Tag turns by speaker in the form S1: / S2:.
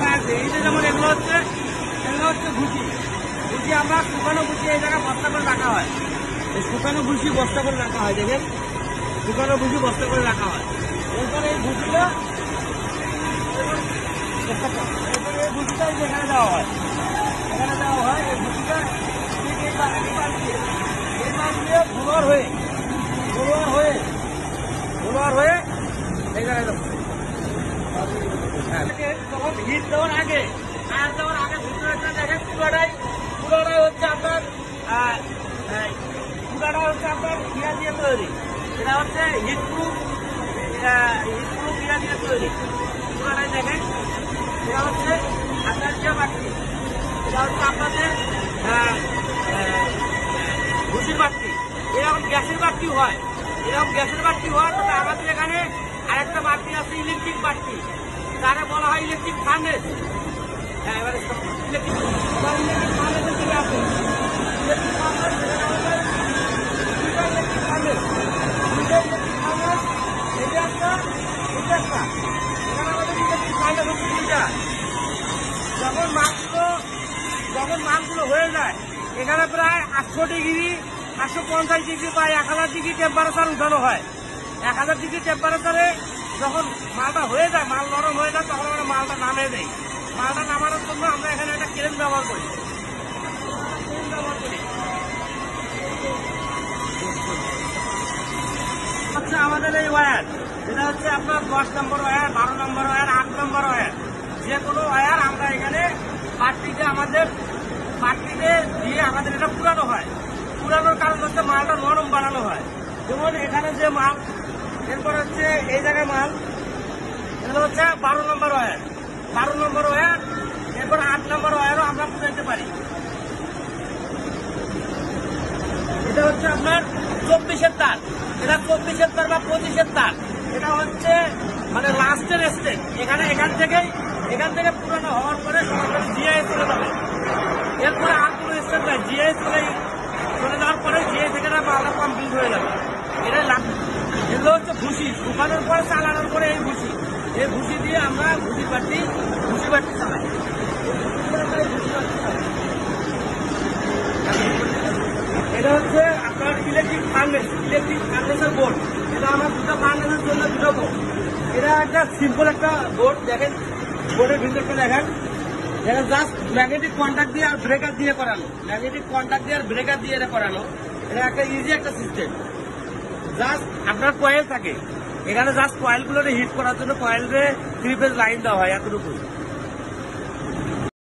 S1: Fire এই যে যেমন এগুলো হচ্ছে ভুসি। ভুসি আমরা শুকানো ভুসি এই জায়গায় বস্তা করে রাখা হয়। এই শুকানো ভুসি বস্তা করে রাখা হয়, দেখেন শুকানো ভুসি বস্তা করে রাখা হয়। এরপরে এই ভুসিটা এই ভুসিটা এখানে দেওয়া হয়, এই ভুসিটা ভোলার হয়ে এই জায়গায় তখন হিট দেওয়ার আগে ভিতরে দেখেন পুরাটাই হচ্ছে আপনার ইয়া দিয়ে তৈরি। এটা হচ্ছে হিটপ্রুফ ইয়া দিয়ে তৈরি। পুরাটাই দেখেন এটা হচ্ছে আপনার যে বাটি, এটা হচ্ছে আপনাদের ভুসির বাটি। এরকম গ্যাসের বাটি হয়, তবে আমাদের এখানে আরেকটা বাটি আছে ইলেকট্রিক বাটি, তারা বলা হয় ইলেকট্রিক ফার্নেস। হ্যাঁ, এবারে ইলেকট্রিক ফার্নেসের দিকে আছে। যখন মালগুলো হয়ে যায় এখানে প্রায় 800 ডিগ্রি 850 ডিগ্রি বা 1000 ডিগ্রি টেম্পারেচার উঠানো হয়। 1000 ডিগ্রি টেম্পারেচারে যখন মালটা হয়ে যায়, মাল নরম হয়ে যায়, তখন আমরা মালটা নামিয়ে দেয়। মালটা নামানোর জন্য আমরা এখানে একটা ক্রেন ব্যবহার করি। হচ্ছে আমাদের এই ওয়্যার, এটা হচ্ছে আপনার 10 নম্বর ওয়্যার, 12 নম্বর ওয়্যার, 8 নম্বর ওয়্যার, যে কোনো ওয়্যার আমরা এখানে পাট্টিতে দিয়ে আমাদের এটা পুরানো হয়। পুরানোর কারণ হচ্ছে মালটা নরম বানানো হয়। যেমন এখানে যে মাল, এরপর হচ্ছে এই জায়গায় মাল, এটা হচ্ছে 12 নম্বর ওয়্যার, এরপর 8 নম্বর ওয়্যারও আমরা পুরাইতে পারি। এটা হচ্ছে আপনার 24-এর তার, এটা 24-এর তার বা 25-এর তার। এটা হচ্ছে মানে লাস্টের স্টেজ। এখান থেকে পুরানো হওয়ার পরে সরাসরি জিআই চলে যাবে। এরপরে আর কোনো স্টেজ নাই, জিআই চলে যাওয়ার পরে জিআই থেকে মালটা কমপ্লিট হয়ে যাবে। এগুলো হচ্ছে ভুসি, শুকানোর পরে চালানোর পরে এই ভুসি দিয়ে আমরা ভুসি বাটি চালাই। এটা হচ্ছে আপনার ইলেকট্রিক ফার্নেসের বোর্ড। এটা আমার দুটো ফার্নেসের জন্য দুটো বোর্ড। এটা একটা সিম্পল একটা বোর্ড, দেখেন বোর্ডের ভিতরটা দেখেন জাস্ট ম্যাগনেটিক কন্ট্যাক্ট দিয়ে আর ব্রেকার দিয়ে করানো। এটা একটা ইজি একটা সিস্টেম। জাস্ট আপনার কয়েল থাকে, এখানে জাস্ট কয়েলগুলো হিট করার জন্য কয়েলে 3 ফেজ লাইন দেওয়া হয় এতটুকু।